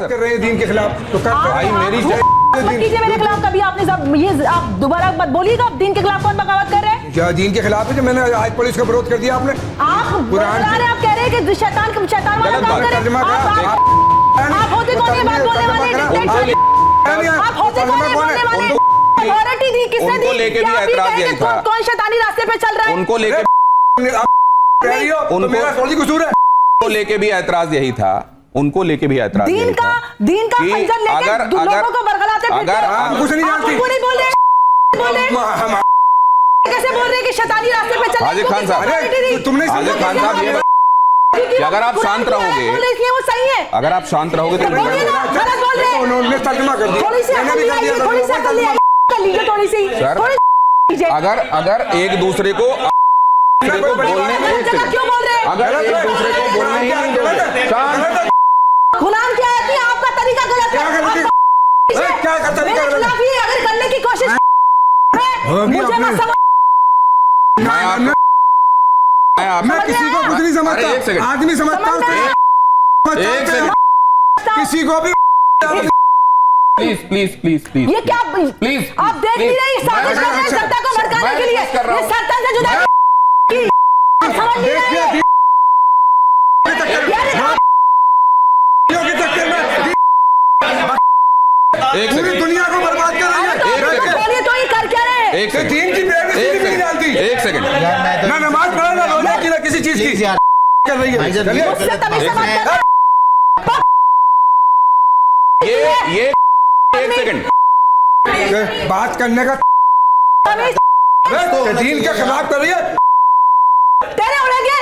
कर रहे हैं दीन के खिलाफ, तो भाई मेरी कीजिए मेरे खिलाफ कभी आपने सब ये आप दोबारा मत बोलिएगा। आप दीन के खिलाफ कौन बगावत कर रहे हैं? क्या दीन के खिलाफ है जो मैंने आज पुलिस का विरोध कर दिया आपने? आप कुरान आप कह रहे हैं कि शैतान वाला काम कर रहे हैं। आप होते कौन है बात बोलने वाले? आप होते कौन है बोलने वाले? अथॉरिटी दी किसने दी? लेके भी ऐतराज यही था। कौन शैतानी रास्ते पे चल रहा है? उनको लेके उनको लेके भी ऐतराज यही था। उनको लेके भी ऐतराज दीन का खंजर लेके लोगों को बरगलाते फिरते हैं। आप कुछ नहीं जानती। आप नहीं बोल रहे कैसे बोल रहे हैं कि शैतानी रास्ते पे चल रहे हैं? हाजिर खान साहब, तुमने हाजिर खान साहब ये कि अगर आप शांत रहोगे, वो सही है। अगर आप शांत रहोगे तो उन्होंने तर्जुमा कर दिया। थोड़ी सी अगर एक दूसरे को बोलने क्यों बोल रहे हैं? अगर एक दूसरे को बोलने ही नहीं दोगे, शांत। गुलाम क्या है कि आपका तरीका गलत है। क्या करता है? अगर करने की कोशिश मुझे मत समझ। मैं किसी को कुछ नहीं समझता, आदमी समझता हूँ। किसी को भी प्लीज ये क्या प्लीज आप देख नहीं रहे? साजिश कर रहे हैं जनता को भड़काने के लिए। ये सरकार से जुदा समझ नहीं रहे। पूरी दुनिया को बर्बाद कर रही है। तो ये कर क्या रहे हैं? एक सेकंड, दीन की बेइज्जती नहीं जानती। एक सेकंड, ना नमाज पढ़ा ना रोजा की ना किसी चीज की कर रही है। मुझसे तभी से बात कर। ये एक सेकंड बात करने का दीन के खिलाफ कर रही है। तेरे उड़ेंगे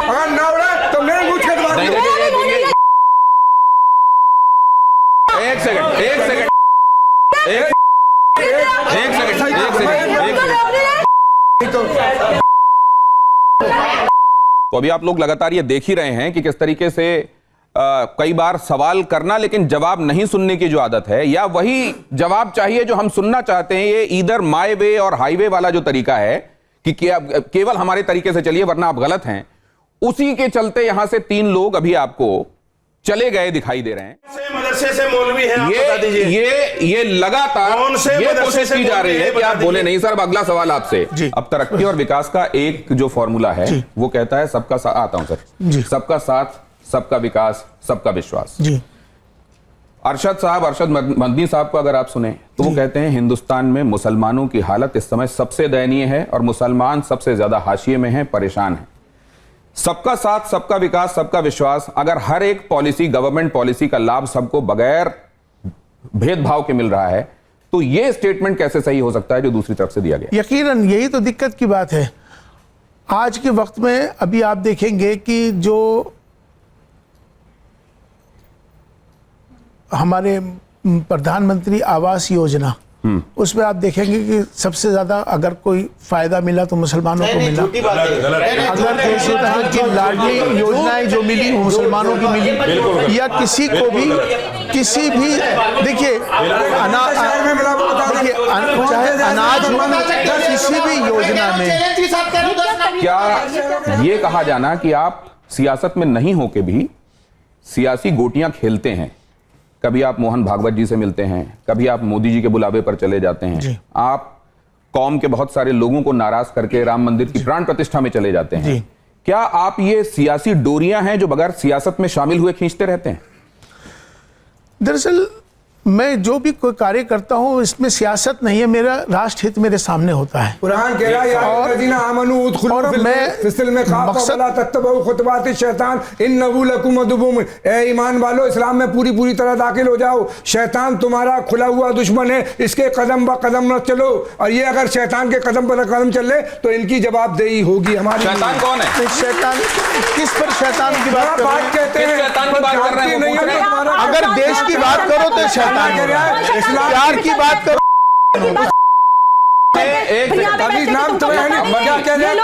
अगर ना उड़ा तो मेरे मुंह छेद मार एक सेकंड तो अभी आप लोग लगातार ये देख ही रहे हैं कि किस तरीके से कई बार सवाल करना लेकिन जवाब नहीं सुनने की जो आदत है, या वही जवाब चाहिए जो हम सुनना चाहते हैं। ये ईदर माय वे और हाईवे वाला जो तरीका है कि केवल हमारे तरीके से चलिए वरना आप गलत हैं, उसी के चलते यहां से 3 लोग अभी आपको चले गए दिखाई दे रहे हैं। मदरसे से मौलवी हैं, आप बता दीजिए। ये लगातार ये कोशिश की जा रही है कि आप बोले नहीं। सर, अब अगला सवाल आपसे। अब तरक्की और विकास का एक जो फॉर्मूला है वो कहता है सबका साथ, आता हूं सर, सबका साथ, सबका विकास, सबका विश्वास। अरशद मदनी साहब को अगर आप सुने तो वो कहते हैं हिंदुस्तान में मुसलमानों की हालत इस समय सबसे दयनीय है और मुसलमान सबसे ज्यादा हाशिए में हैं, परेशान हैं। सबका साथ, सबका विकास, सबका विश्वास, अगर हर एक पॉलिसी, गवर्नमेंट पॉलिसी का लाभ सबको बगैर भेदभाव के मिल रहा है तो यह स्टेटमेंट कैसे सही हो सकता है जो दूसरी तरफ से दिया गया? यकीनन यही तो दिक्कत की बात है आज के वक्त में। अभी आप देखेंगे कि जो हमारे प्रधानमंत्री आवास योजना, उसमें आप देखेंगे कि सबसे ज्यादा अगर कोई फायदा मिला तो मुसलमानों को मिला। अगर जैसे तरह की लाडली योजनाएं जो मिली वो मुसलमानों की मिली, या किसी को भी किसी भी देखिए चाहे अनाज हो, किसी भी योजना में। क्या ये कहा जाना कि आप सियासत में नहीं होके भी सियासी गोटियां खेलते हैं? कभी आप मोहन भागवत जी से मिलते हैं, कभी आप मोदी जी के बुलावे पर चले जाते हैं, आप कौम के बहुत सारे लोगों को नाराज करके राम मंदिर की प्राण प्रतिष्ठा में चले जाते हैं। क्या आप ये सियासी डोरियां हैं जो बगैर सियासत में शामिल हुए खींचते रहते हैं? दरअसल मैं जो भी कोई कार्य करता हूँ इसमें सियासत नहीं है, मेरा राष्ट्र हित मेरे सामने होता है। कुरान कह रहा है और मैं ईमान वालों इस्लाम में पूरी तरह दाखिल हो जाओ। शैतान तुम्हारा खुला हुआ दुश्मन है, इसके कदम ब कदम न चलो। और ये अगर शैतान के कदम पर कदम चले तो इनकी जवाबदेही होगी हमारी। शैतान कौन है? शैतान किस पर शैतान की बात कहते हैं? अगर देश की बात करो तो शैतान, प्यार की बात करो। नाम तो क्या कह रहे हैं?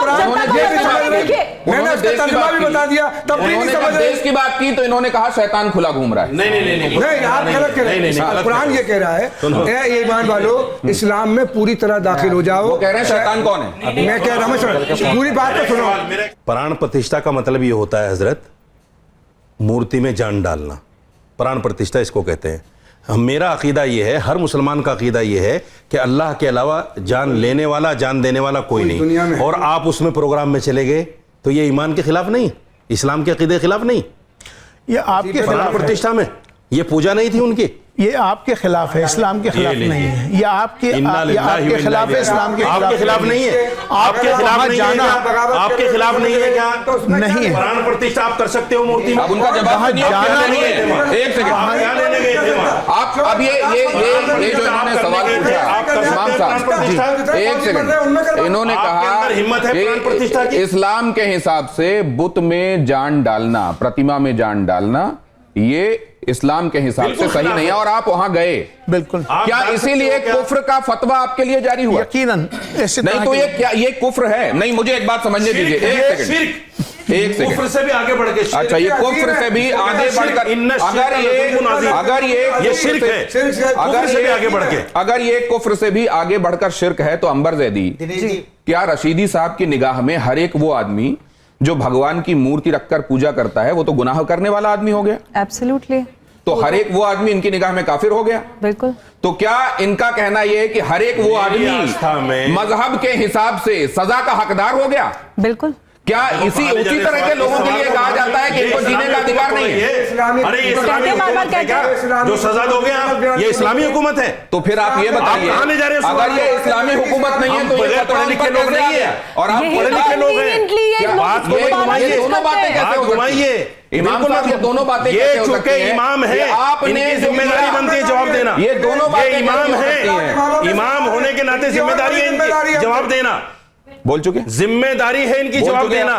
मैंने उसका तर्जुमा भी बता दिया, तब भी नहीं समझ रहे। देश की बात की तो इन्होंने कहा शैतान खुला घूम रहा है। नहीं, आप गलत कह रहे हैं। कुरान ये कह रहा है ए ईमान वालों इस्लाम में पूरी तरह दाखिल हो जाओ। वो कह रहे हैं शैतान कौन है? मैं कह रहा हूँ पूरी बात तो सुनो। प्राण प्रतिष्ठा का मतलब ये होता है हजरत, मूर्ति में जान डालना। प्राण प्रतिष्ठा इसको कहते हैं। मेरा अकीदा ये है, हर मुसलमान का अकीदा ये है कि अल्लाह के अलावा जान लेने वाला, जान देने वाला कोई नहीं, और आप उसमें प्रोग्राम में चले गए तो ये ईमान के खिलाफ नहीं, इस्लाम के अकीदे के खिलाफ नहीं, ये आपके प्राण खिलाफ प्रतिष्ठा में ये पूजा नहीं थी उनकी, ये आपके खिलाफ है, इस्लाम के खिलाफ नहीं है। ये आपके खिलाफ है, इस्लाम के आपके खिलाफ नहीं है, आपके खिलाफ नहीं है क्या? आपके खिलाफ नहीं है क्या? नहीं है। प्राण प्रतिष्ठा आप कर सकते हो मूर्ति में? अब उनका जवाब नहीं है। एक सेकंड, आप क्या लेने गए थे वहाँ? आप अब ये जो इन्होंने सवाल पूछा इमाम साहब, एक सेकंड, इन्होंने कहा हिम्मत है प्राण प्रतिष्ठा की? इस्लाम के हिसाब से बुत में जान डालना, प्रतिमा में जान डालना, ये इस्लाम के हिसाब से सही नहीं है, और आप वहां गए। बिल्कुल। क्या इसीलिए कुफ्र का फतवा आपके लिए जारी हुआ? यकीनन। नहीं तो ये क्या, ये कुफ्र है? नहीं, मुझे एक बात समझने दीजिए, एक सेकंड, कुफ्र से भी आगे बढ़ के, अच्छा ये कुफ्र से भी आगे बढ़कर, अगर ये कुफ्र से भी आगे बढ़कर शिर्क है, तो अंबर जैदी, क्या रशीदी साहब की निगाह में हर एक वो आदमी जो भगवान की मूर्ति रखकर पूजा करता है वो तो गुनाह करने वाला आदमी हो गया? एब्सोल्युटली। तो हर एक वो आदमी इनकी निगाह में काफिर हो गया? बिल्कुल। तो क्या इनका कहना यह है कि हर एक वो आदमी मजहब के हिसाब से सजा का हकदार हो गया? बिल्कुल। क्या उसी तरह के लोगों के लिए कहा जाता है कि इनको जीने का अधिकार नहीं है? अरे ये इस्लामी हुकूमत है क्या? जो सजा दोगे आप, ये इस्लामी हुकूमत है? तो फिर आप ये बताइए, अगर ये इस्लामी हुकूमत नहीं है तो ये पढ़े लिखे लोग नहीं है, और आप पढ़े लिखे लोग हैं, बात को घुमाइए, दोनों बातें कैसे हो घुमाइए? इमाम साहब, ये दोनों बातें ये कैसे हो सकती चूंकि हैं? इमाम है, आपने जिम्मेदारी बनती है जवाब देना। ये दोनों बातें इमाम कैसे हो सकती हैं? है, इमाम होने के नाते जिम्मेदारी है इनकी जवाब देना। बोल चुके, जिम्मेदारी है इनकी जवाब देना,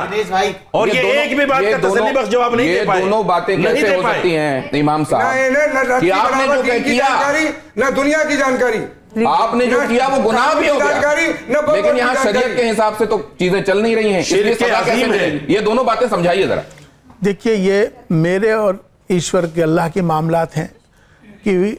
और ये एक भी बात का तसल्ली बख्श जवाब नहीं दे पाए। दोनों बातें कैसे हो सकती हैं इमाम साहब कि आपने जो किया, ना दुनिया की जानकारी, आपने जो किया वो गुनाह भी हो गया, लेकिन यहाँ शरीयत के हिसाब से तो चीजें चल नहीं रही हैं, इसलिए सजा कैसे मिलेगी? ये दोनों बातें समझाइए जरा। देखिए, ये मेरे और ईश्वर के, अल्लाह के मामलात हैं कि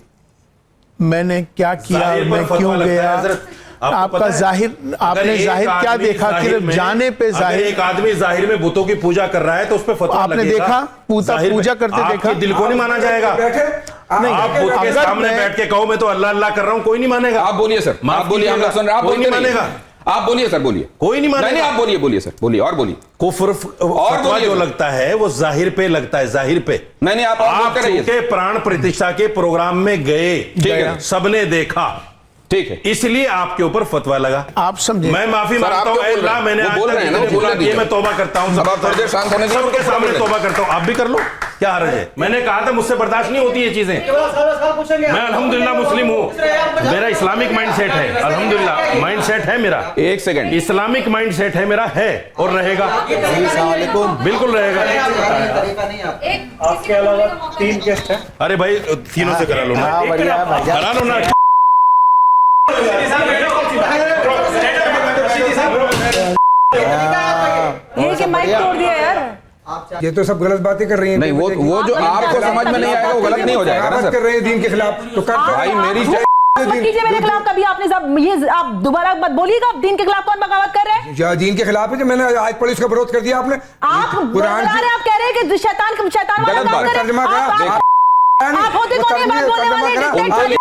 मैंने क्या किया, मैं क्यों गया। आपका जाहिर, आपने जाहिर क्या देखा कि जाने पे जाहिर, एक आदमी जाहिर में बुतों की पूजा कर रहा है तो उस पे फतवा आपने देखा, पूजा करते देखा, दिल को नहीं माना जाएगा? नहीं, आप बुत के सामने बैठ के कहो मैं तो अल्लाह अल्लाह कर रहा हूं, कोई नहीं मानेगा। आप बोलिए सर, आप बोलिए, हम लोग सुन रहे हैं, आप कोई नहीं मानेगा। आप बोलिए सर, बोलिए, कोई नहीं मानेगा। नहीं, आप बोलिए, बोलिए सर, बोलिए और बोलिए। कुफ्र फतवा जो लगता है वो जाहिर पे लगता है, जाहिर पे। नहीं, आप चूंकि प्राण प्रतिष्ठा के प्रोग्राम में गए, सबने देखा, ठीक है, इसलिए आपके ऊपर फतवा लगा। आप समझे? मैं माफी मांगता हूं, अल्लाह मैंने आज तक ये मैं तौबा करता हूं, सबके सामने तौबा करता हूं, आप भी कर लो, क्या हर्ज है? मैंने कहा था मुझसे बर्दाश्त नहीं होती ये चीजें। मैं अल्हम्दुलिल्लाह मुस्लिम हूं, मेरा इस्लामिक माइंड सेट है, अल्हम्दुलिल्लाह माइंड सेट है मेरा। एक सेकंड, इस्लामिक माइंड सेट है मेरा, है और रहेगा, बिल्कुल रहेगा। आपके अलावा 3 गेस्ट हैं। अरे भाई तीनों से करा लो ना, करा लो ना। ये कि माइक तोड़ दिया यार। ये तो सब गलत बातें कर रही हैं। नहीं, वो जो आपको समझ में नहीं आएगा वो गलत नहीं हो जाएगा ना सर। कर रहे हैं दीन के खिलाफ तो कर भाई मेरी मत कीजिए मेरे खिलाफ कभी, आपने सब ये आप दोबारा मत बोलिएगा। दीन के खिलाफ कौन बगावत कर रहे हैं? दीन के खिलाफ है जो मैंने आज पढ़ी उसका विरोध कर दिया आपने। आप कुरान आप कह रहे हैं कि शैतान वाला काम कर रहे हैं। आप होते कौन है बात बोलने वाले?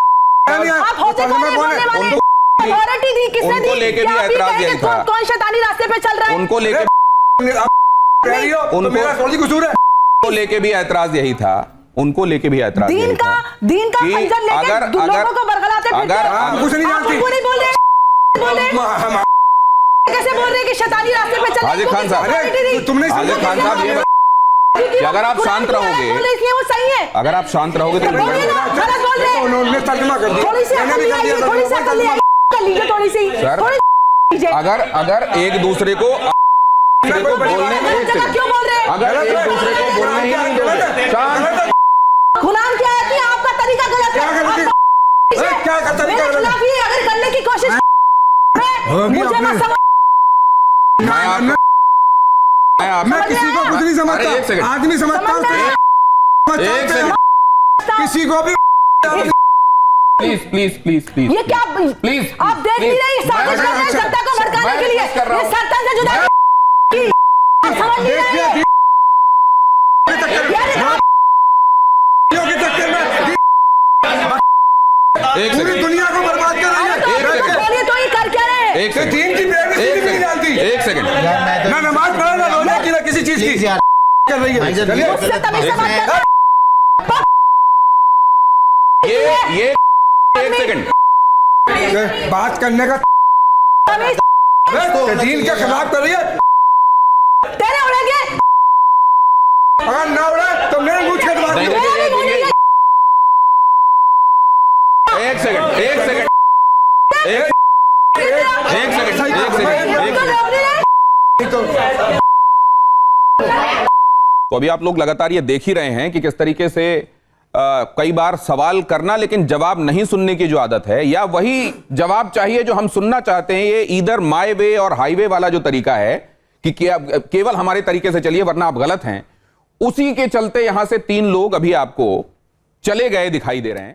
आप होते कौन है बोलने वाले? अथॉरिटी दी किसने दी? लेके भी ऐतराज यही था, कौन शैतानी रास्ते पे चल रहा है? उनको लेके मेरा थोड़ी कसूर है। उनको लेके भी ऐतराज यही था, उनको लेके भी ऐतराज दीन का खंजर लेके लोगों को बरगलाते फिरते हैं। आप कुछ नहीं जानती। नहीं बोल रहे कैसे बोल रहे हैं कि शैतानी रास्ते पे चल रहे हैं? हाजिर खान साहब, तुमने हाजिर खान साहब ये कि अगर आप शांत रहोगे, इसलिए वो सही है। अगर आप शांत रहोगे तो गलत बोल रहे हैं। उन्होंने तर्जुमा कर दिया। थोड़ी सी अकल ले आइए, थोड़ी सी अकल ले आइए, कर लीजिए थोड़ी सी सर। अगर एक दूसरे को बोलने, क्यों बोल रहे हैं? अगर एक दूसरे को बोलने ही नहीं दोगे, शांत। गुलाम क्या है कि आपका तरीका गलत है। क्या का तरीका मेरे खिलाफ ये अगर करने की कोशिश मुझे मत समझ। मैं किसी को कुछ नहीं समझता, आदमी समझता हूँ। किसी को भी प्लीज ये क्या प्लीज आप देख नहीं रहे? साजिश कर रहे हैं जनता को भड़काने के लिए। ये सरकार से जुदा समझ नहीं रहे। एक तो दीन की बेइज्जती भी नहीं जानती। एक सेकंड, ना नमाज पढ़ा ना रोजा की ना किसी चीज की कर रही है। चलिए मुझसे तमीज से बात कर। ये एक सेकंड, बात करने का तमीज दीन के खिलाफ कर रही है। तेरे उड़ेंगे। अगर ना उड़ा तो मेरे मुंह छेद मार नहीं, दो। नहीं, नहीं, नहीं, एक सेकंड, एक सेकंड, एक सेकंड। तो अभी आप लोग लगातार ये देख ही रहे हैं कि किस तरीके से कई बार सवाल करना लेकिन जवाब नहीं सुनने की जो आदत है, या वही जवाब चाहिए जो हम सुनना चाहते हैं। ये ईदर माय वे और हाईवे वाला जो तरीका है कि केवल हमारे तरीके से चलिए वरना आप गलत हैं, उसी के चलते यहां से 3 लोग अभी आपको चले गए दिखाई दे रहे हैं।